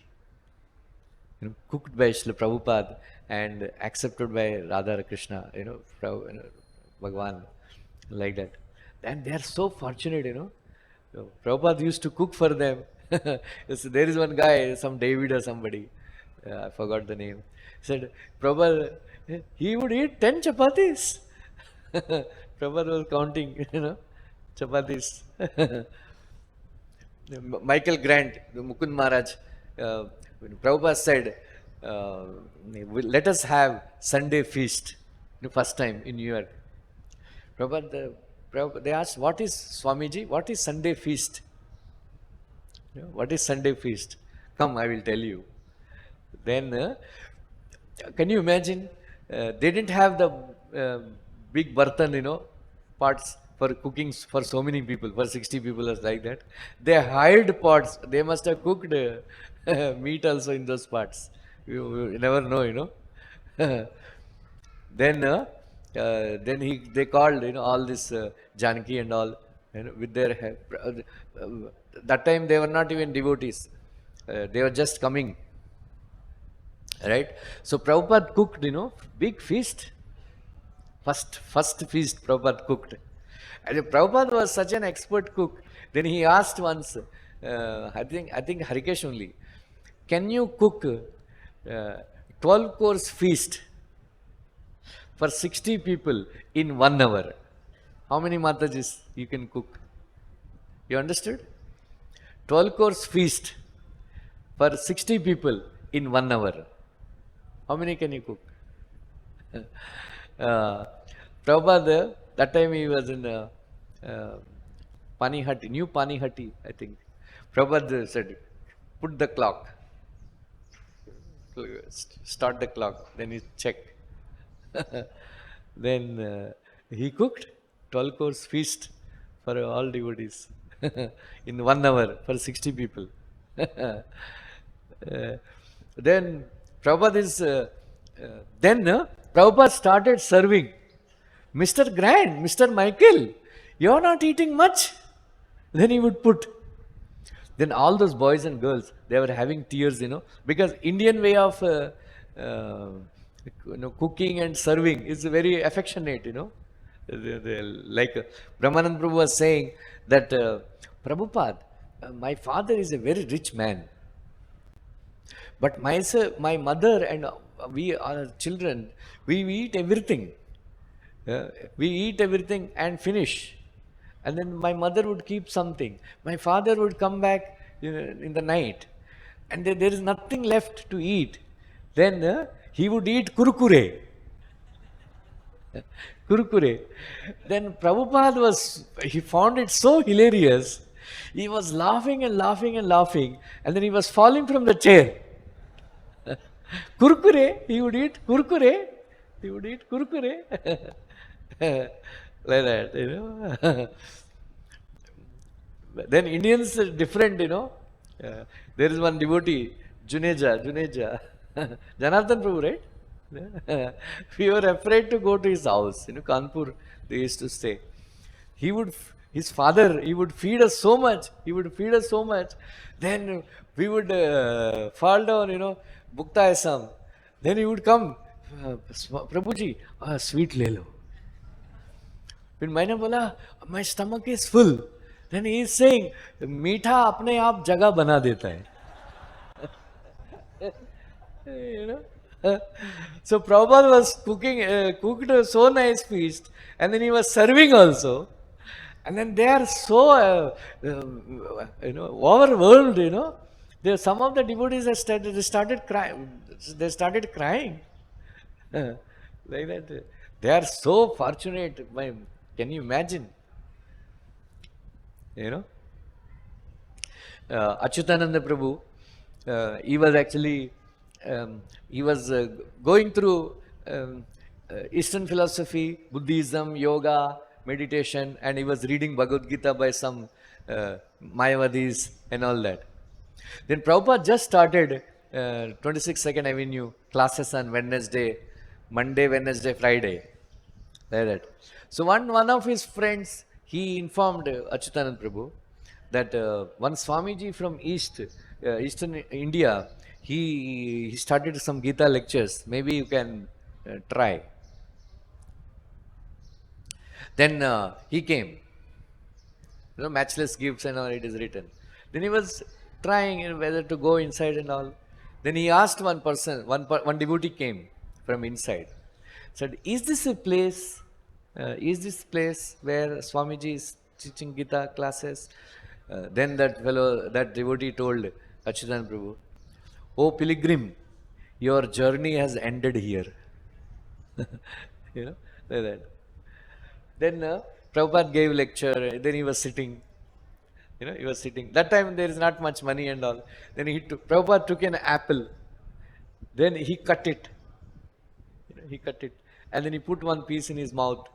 Speaker 1: Cooked by Srila Prabhupada and accepted by Radha Krishna, Bhagavan, like that. And they are so fortunate, Prabhupada used to cook for them. So there is one guy, some David or somebody, I forgot the name, said, Prabhupada, he would eat 10 chapatis. Prabhupada was counting, chapatis. Michael Grant, Mukund Maharaj, Prabhupada said, "Let us have Sunday feast," first time in New York. Prabhupada, they asked, "What is, Swamiji, what is Sunday feast?" What is Sunday feast? Come, I will tell you. Then, can you imagine? They didn't have the big bartan, pots for cooking for so many people, for 60 people or like that. They hired pots. They must have cooked meat also in those pots. You never know, Then Then they called, all this Janki and all, with their help. That time they were not even devotees. They were just coming, right? So Prabhupada cooked, big feast. First feast Prabhupada cooked. And Prabhupada was such an expert cook. Then he asked once, I think Harikesh only, can you cook 12-course feast for 60 people in 1 hour? How many Matajis you can cook? You understood? 12-course feast for 60 people in 1 hour. How many can you cook? Prabhupada, that time he was in Panihati, new Panihati, I think. Prabhupada said, put the clock. Start the clock. Then he checked. Then he cooked 12-course feast for all devotees in 1 hour for 60 people. Then Prabhupada Prabhupada started serving. Mr. Grand, Mr. Michael, you're not eating much. Then he would put. Then all those boys and girls, they were having tears, because Indian way of cooking and serving is very affectionate, Like Brahmanand Prabhu was saying that, Prabhupada, my father is a very rich man. But my mother and we are children, we eat everything. We eat everything and finish. And then my mother would keep something. My father would come back in the night. And there is nothing left to eat. Then he would eat kurkure. Kurkure. Then Prabhupada he found it so hilarious. He was laughing and laughing and laughing. And then he was falling from the chair. Kurkure, he would eat kurkure. He would eat kurkure. Like that, Then Indians are different, There is one devotee, Juneja. Janardhan Prabhu, right? We were afraid to go to his house, Kanpur, they used to stay. His father, he would feed us so much. Then we would fall down, Bukta Asam. Then he would come, Prabhuji, sweet le lo. When maine bola, my stomach is full. Then he is saying, मीठा अपने आप जगह बना देता है. So Prabhupada was cooked a so nice feast, and then he was serving also. And then they are so, overwhelmed, some of the devotees started crying. They started crying. Like that. They are so fortunate. Can you imagine? Achyutananda Prabhu, he was actually, going through Eastern philosophy, Buddhism, yoga, meditation, and he was reading Bhagavad-gita by some Mayavadis and all that. Then Prabhupada just started 26 Second Avenue classes on Wednesday, Monday, Wednesday, Friday. Like that. So one of his friends, he informed Achyutanand Prabhu that one Swamiji from Eastern India, he started some Gita lectures. Maybe you can try. Then he came. Matchless gifts and all, it is written. Then he was trying whether to go inside and all. Then he asked one person, one devotee came from inside. Said, is this a place? Is this place where Swamiji is teaching Gita classes? Then that devotee told Achyutanand Prabhu, "Oh pilgrim, your journey has ended here." Like that. Then Prabhupada gave lecture. Then he was sitting. He was sitting. That time there is not much money and all. Then Prabhupada took an apple. Then he cut it. He cut it. And then he put one piece in his mouth.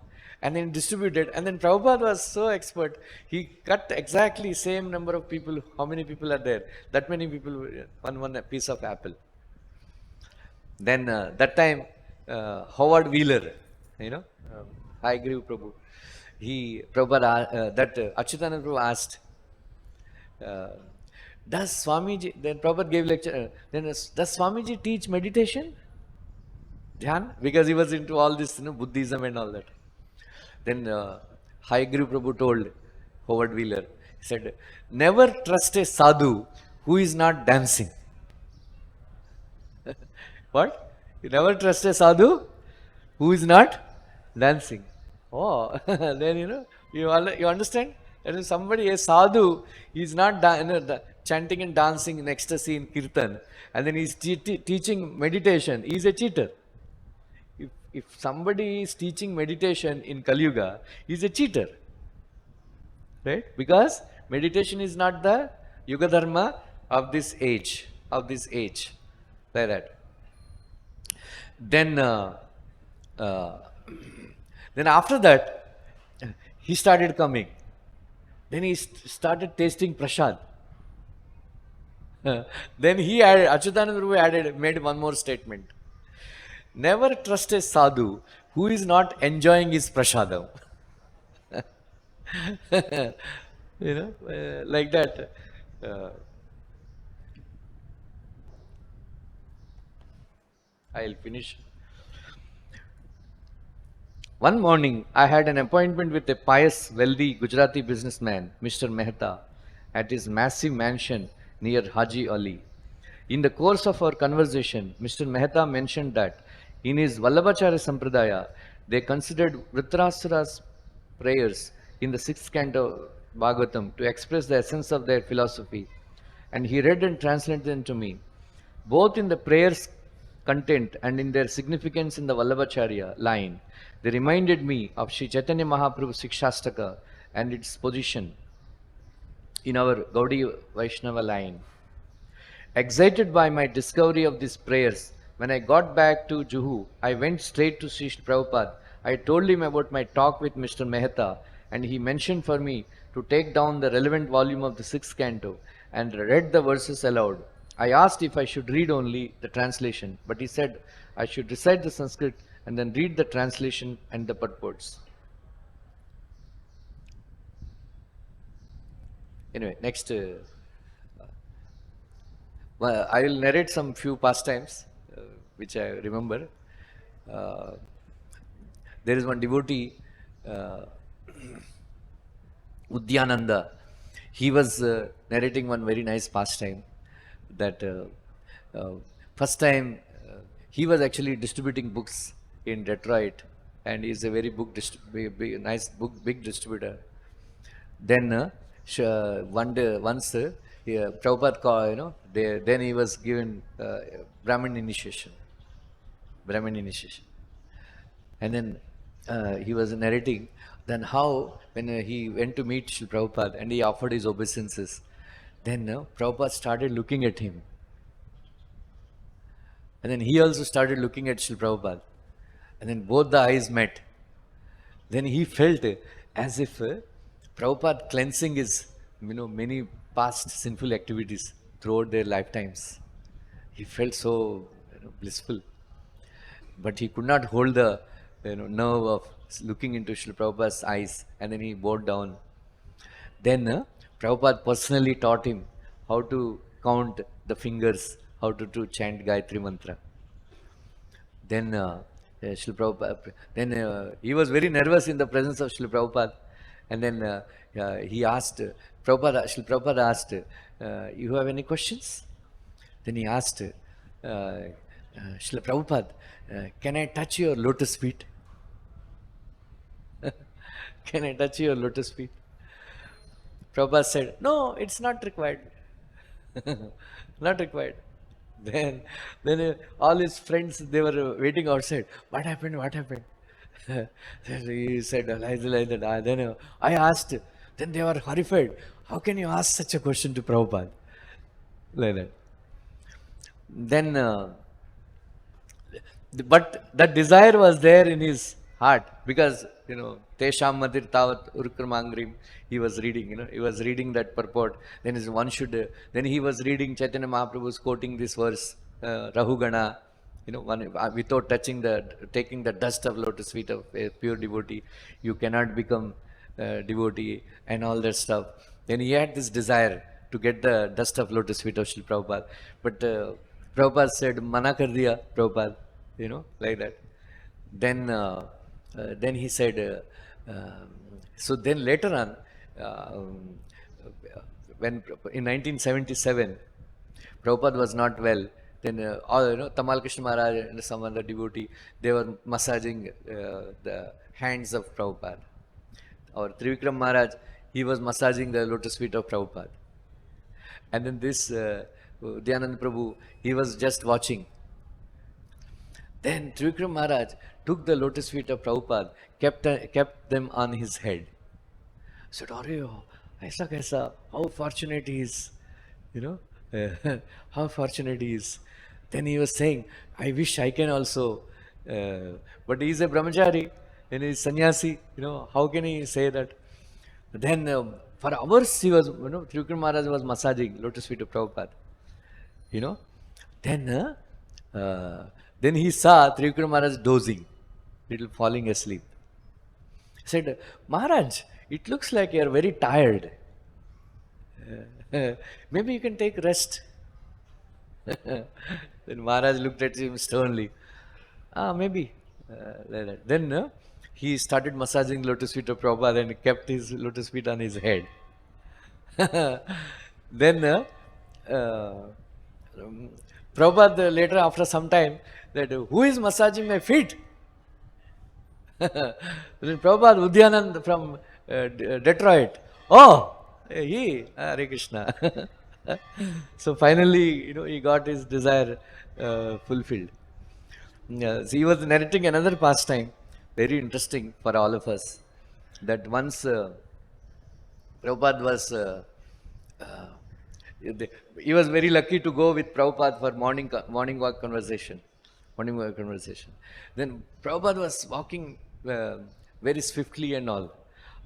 Speaker 1: And then distributed. And then Prabhupada was so expert. He cut exactly same number of people. How many people are there? That many people, one piece of apple. Then that time, Howard Wheeler, you know, I agree with Prabhu. Prabhupada, Achyutananda Prabhu asked, uh, does Swamiji, then Prabhupada gave lecture, does Swamiji teach meditation? Dhyan? Because he was into all this, Buddhism and all that. Then Hayagriv Prabhu told Howard Wheeler, he said, never trust a sadhu who is not dancing. What? You never trust a sadhu who is not dancing. Oh, then you understand? That is somebody, a sadhu, is not chanting and dancing in ecstasy in kirtan, and then he's teaching meditation. He's a cheater. If somebody is teaching meditation in Kali Yuga, he's a cheater. Right? Because meditation is not the Yuga Dharma of this age. Like that. Then after that, he started coming. Then he started tasting prasad. Then he added, Achyutananda made one more statement. Never trust a sadhu who is not enjoying his prasadam. Like that. I'll finish. One morning, I had an appointment with a pious, wealthy Gujarati businessman, Mr. Mehta, at his massive mansion near Haji Ali. In the course of our conversation, Mr. Mehta mentioned that in his Vallabhacharya Sampradaya, they considered Vritrasura's prayers in the 6th canto Bhagavatam to express the essence of their philosophy, and he read and translated them to me. Both in the prayer's content and in their significance in the Vallabhacharya line, they reminded me of Sri Chaitanya Mahaprabhu Sikshastaka and its position in our Gaudiya Vaishnava line. Excited by my discovery of these prayers, when I got back to Juhu, I went straight to Sri Prabhupada. I told him about my talk with Mr. Mehta, and he mentioned for me to take down the relevant volume of the 6th canto and read the verses aloud. I asked if I should read only the translation, but he said I should recite the Sanskrit and then read the translation and the purports. Anyway, next, I will narrate some few pastimes which I remember. There is one devotee, Udyananda. He was narrating one very nice pastime that first time he was actually distributing books in Detroit, and is a very nice big distributor. Then once Prabhupada called, then he was given Brahmin initiation. And then he was narrating then how when he went to meet Srila Prabhupada and he offered his obeisances, then Prabhupada started looking at him. And then he also started looking at Srila Prabhupada. And then both the eyes met. Then he felt as if Prabhupada cleansing his many past sinful activities throughout their lifetimes. He felt so blissful. But he could not hold the nerve of looking into Srila Prabhupada's eyes, and then he bowed down. Then Prabhupada personally taught him how to count the fingers, how to chant Gayatri Mantra. Then Srila Prabhupada, he was very nervous in the presence of Srila Prabhupada, and then he asked, Srila Prabhupada asked, you have any questions? Then he asked, Srila Prabhupada, can I touch your lotus feet? Can I touch your lotus feet? Prabhupada said, no, it's not required. Not required. Then all his friends, they were waiting outside. What happened? What happened? He said, like that. Then I asked. Then they were horrified. How can you ask such a question to Prabhupada? Like that. Then, but that desire was there in his heart, because Tesham Madir Tavat Urkramangrim, he was reading, he was reading that purport. Then he was reading Chaitanya Mahaprabhu's quoting this verse, Rahugana, without taking the dust of lotus feet of a pure devotee, you cannot become devotee and all that stuff. Then he had this desire to get the dust of lotus feet of Srila Prabhupada. But Prabhupada said, Mana kar diya, Prabhupada, like that. Then he said, so then later on, when in 1977, Prabhupada was not well. Then Tamal Krishna Maharaj and some other devotee, they were massaging the hands of Prabhupada. Or Trivikram Maharaj, he was massaging the lotus feet of Prabhupada. And then this Dhyanand Prabhu, he was just watching. Then Trivikram Maharaj took the lotus feet of Prabhupada, kept them on his head. Said, Arey, aisa kaisa, how fortunate he is, how fortunate he is. Then he was saying, I wish I can also, but he is a brahmachari and he is sannyasi, how can he say that? Then for hours he was, Trivikram Maharaj was massaging lotus feet of Prabhupada, Then he saw Trivikram Maharaj dozing, little falling asleep. He said, Maharaj, it looks like you are very tired. Maybe you can take rest. Then Maharaj looked at him sternly. Maybe. Then he started massaging lotus feet of Prabhupada and kept his lotus feet on his head. Then Prabhupada later, after some time, that who is massaging my feet? Then Prabhupada Udyanand from Detroit. Oh, he, Hare Krishna. So finally, he got his desire fulfilled. So he was narrating another pastime, very interesting for all of us. That once Prabhupada was, he was very lucky to go with Prabhupada for morning walk conversation. Then Prabhupada was walking very swiftly and all.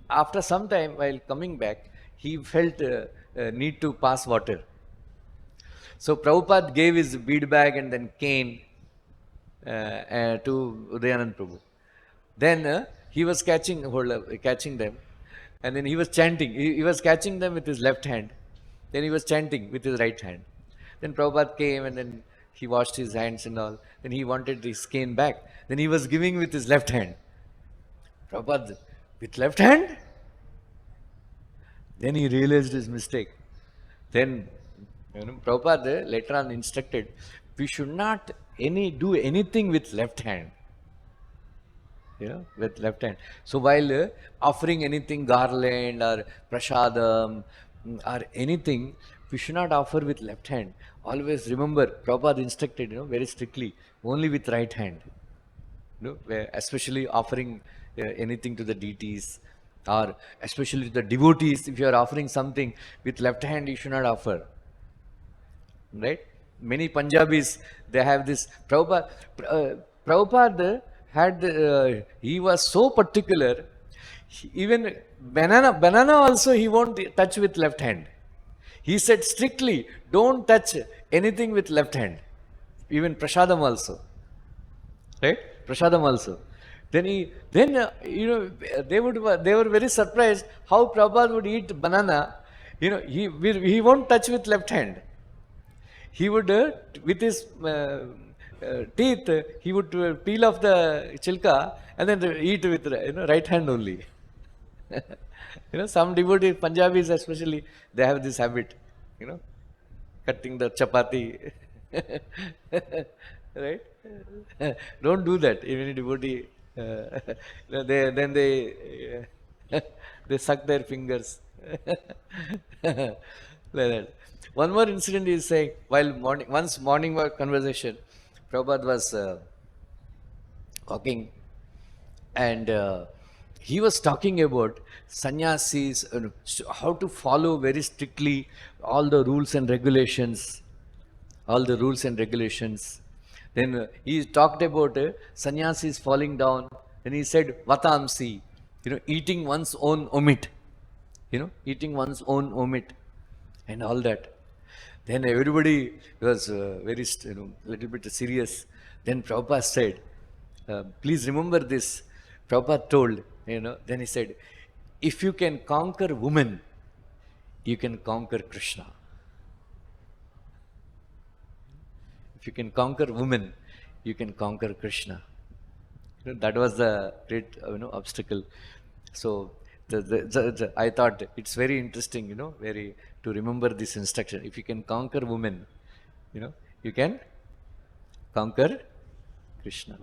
Speaker 1: After some time, while coming back, he felt need to pass water. So Prabhupada gave his bead bag and then cane to Udyanand Prabhu. Then he was catching them, and then he was chanting. He was catching them with his left hand. Then he was chanting with his right hand. Then Prabhupada came and then he washed his hands and all. Then he wanted his cane back. Then he was giving with his left hand. Prabhupada, with left hand? Then he realized his mistake. Then Prabhupada later on instructed, we should not do anything with left hand. With left hand. So while offering anything, garland or prasadam or anything, we should not offer with left hand. Always remember, Prabhupada instructed, very strictly, only with right hand. Especially offering anything to the deities, or especially to the devotees. If you are offering something with left hand, you should not offer. Right? Many Punjabis, they have this. Prabhupada had, he was so particular, even banana also he won't touch with left hand. He said strictly, don't touch anything with left hand. Even prasadam also. Right? Prasadam also. Then they were very surprised how Prabhupada would eat banana. He won't touch with left hand. He would, with his teeth, he would peel off the chilka and then eat with right hand only. Some devotees, Punjabis especially, they have this habit, cutting the chapati. Right? Don't do that. If any devotee, they suck their fingers. Like that. One more incident is saying, while morning walk conversation, Prabhupada was walking, and he was talking about sannyasis, how to follow very strictly all the rules and regulations. Then he talked about sannyasis falling down, and he said vatamsi, eating one's own omit, and all that. Then everybody was very, little bit serious. Then Prabhupada said, please remember this. Prabhupada told, then he said, if you can conquer woman, you can conquer Krishna. If you can conquer woman, you can conquer Krishna. That was the great obstacle. So I thought it's very interesting, to remember this instruction. If you can conquer woman, you can conquer Krishna.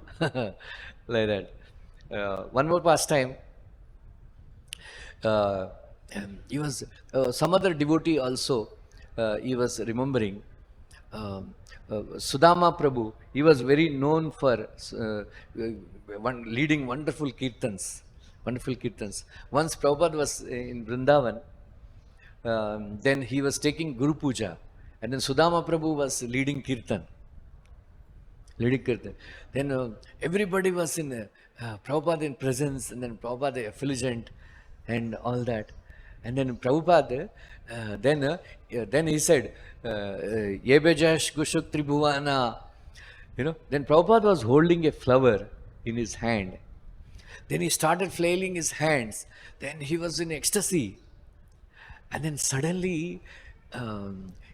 Speaker 1: Like that. One more pastime. He was some other devotee also. He was remembering. Sudama Prabhu. He was very known for leading wonderful kirtans. Wonderful kirtans. Once Prabhupada was in Vrindavan, then he was taking Guru Puja, and then Sudama Prabhu was leading kirtan. Then everybody was in Prabhupada in presence, and then Prabhupada effulgent, and all that. And then Prabhupada, then he said, Yebejash Gushuk Tribhuvana. Then Prabhupada was holding a flower in his hand. Then he started flailing his hands. Then he was in ecstasy. And then suddenly,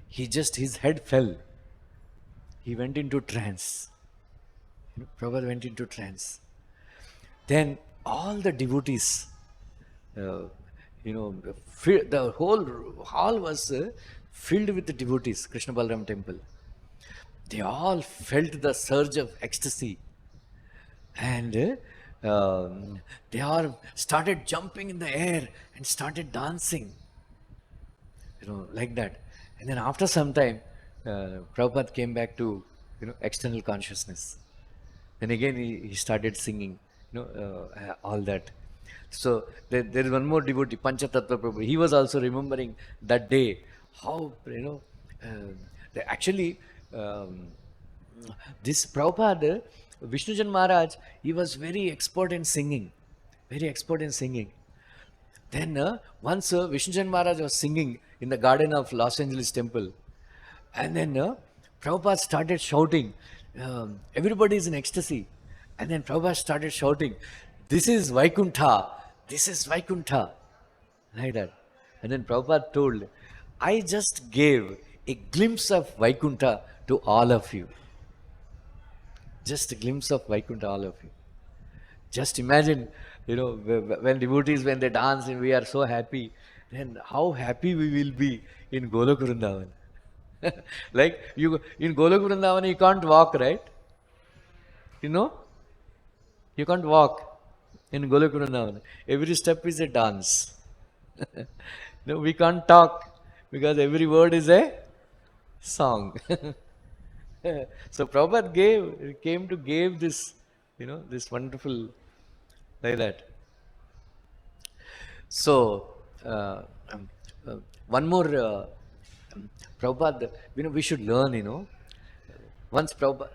Speaker 1: his head fell. He went into trance. Prabhupada went into trance. Then all the devotees, the whole hall was filled with the devotees, Krishna Balaram temple. They all felt the surge of ecstasy. And they all started jumping in the air and started dancing. Like that. And then after some time, Prabhupada came back to, external consciousness. Then again he started singing, all that. So there is one more devotee, Panchatattva Prabhu. He was also remembering that day how, actually, this Prabhupada, Vishnujan Maharaj, he was very expert in singing. Very expert in singing. Then once Vishnujan Maharaj was singing in the garden of Los Angeles temple. And then Prabhupada started shouting. Everybody is in ecstasy. And then Prabhupada started shouting, this is Vaikuntha. This is Vaikuntha. Like that. And then Prabhupada told, I just gave a glimpse of Vaikuntha to all of you. Just a glimpse of Vaikuntha, all of you. Just imagine, when devotees, when they dance and we are so happy, then how happy we will be in Golok Vrindavan. Like in Golok Vrindavan, you can't walk, right? You can't walk in Golok Vrindavan. Every step is a dance. We can't talk because every word is a song. So Prabhupada came to give this, this wonderful, like that. So one more, Prabhupada, we should learn, once Prabhupada.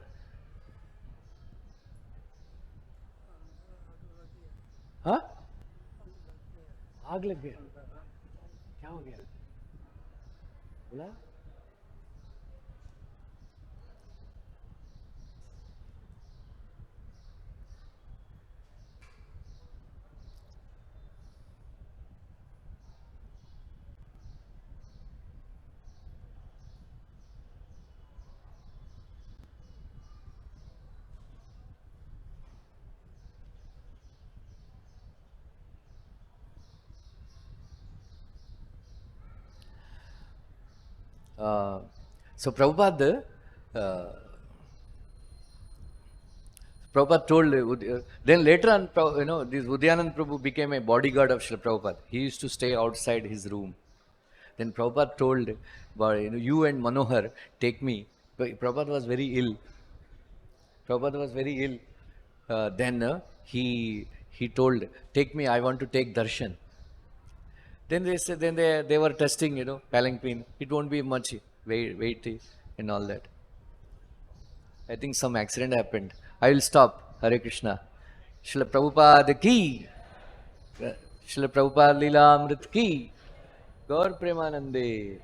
Speaker 1: हाँ? आग लग गया, क्या हो गया? बोला? So Prabhupada told, then later on, this Udyanand Prabhu became a bodyguard of Srila Prabhupada. He used to stay outside his room. Then Prabhupada told, you and Manohar, take me. Prabhupada was very ill. Then he told, take me, I want to take darshan. Then they said, they were testing, palanquin. It won't be much weight and all that. I think some accident happened. I will stop. Hare Krishna. Srila Prabhupada ki. Srila Prabhupada Leela Amrit ki. Gaur Premanande.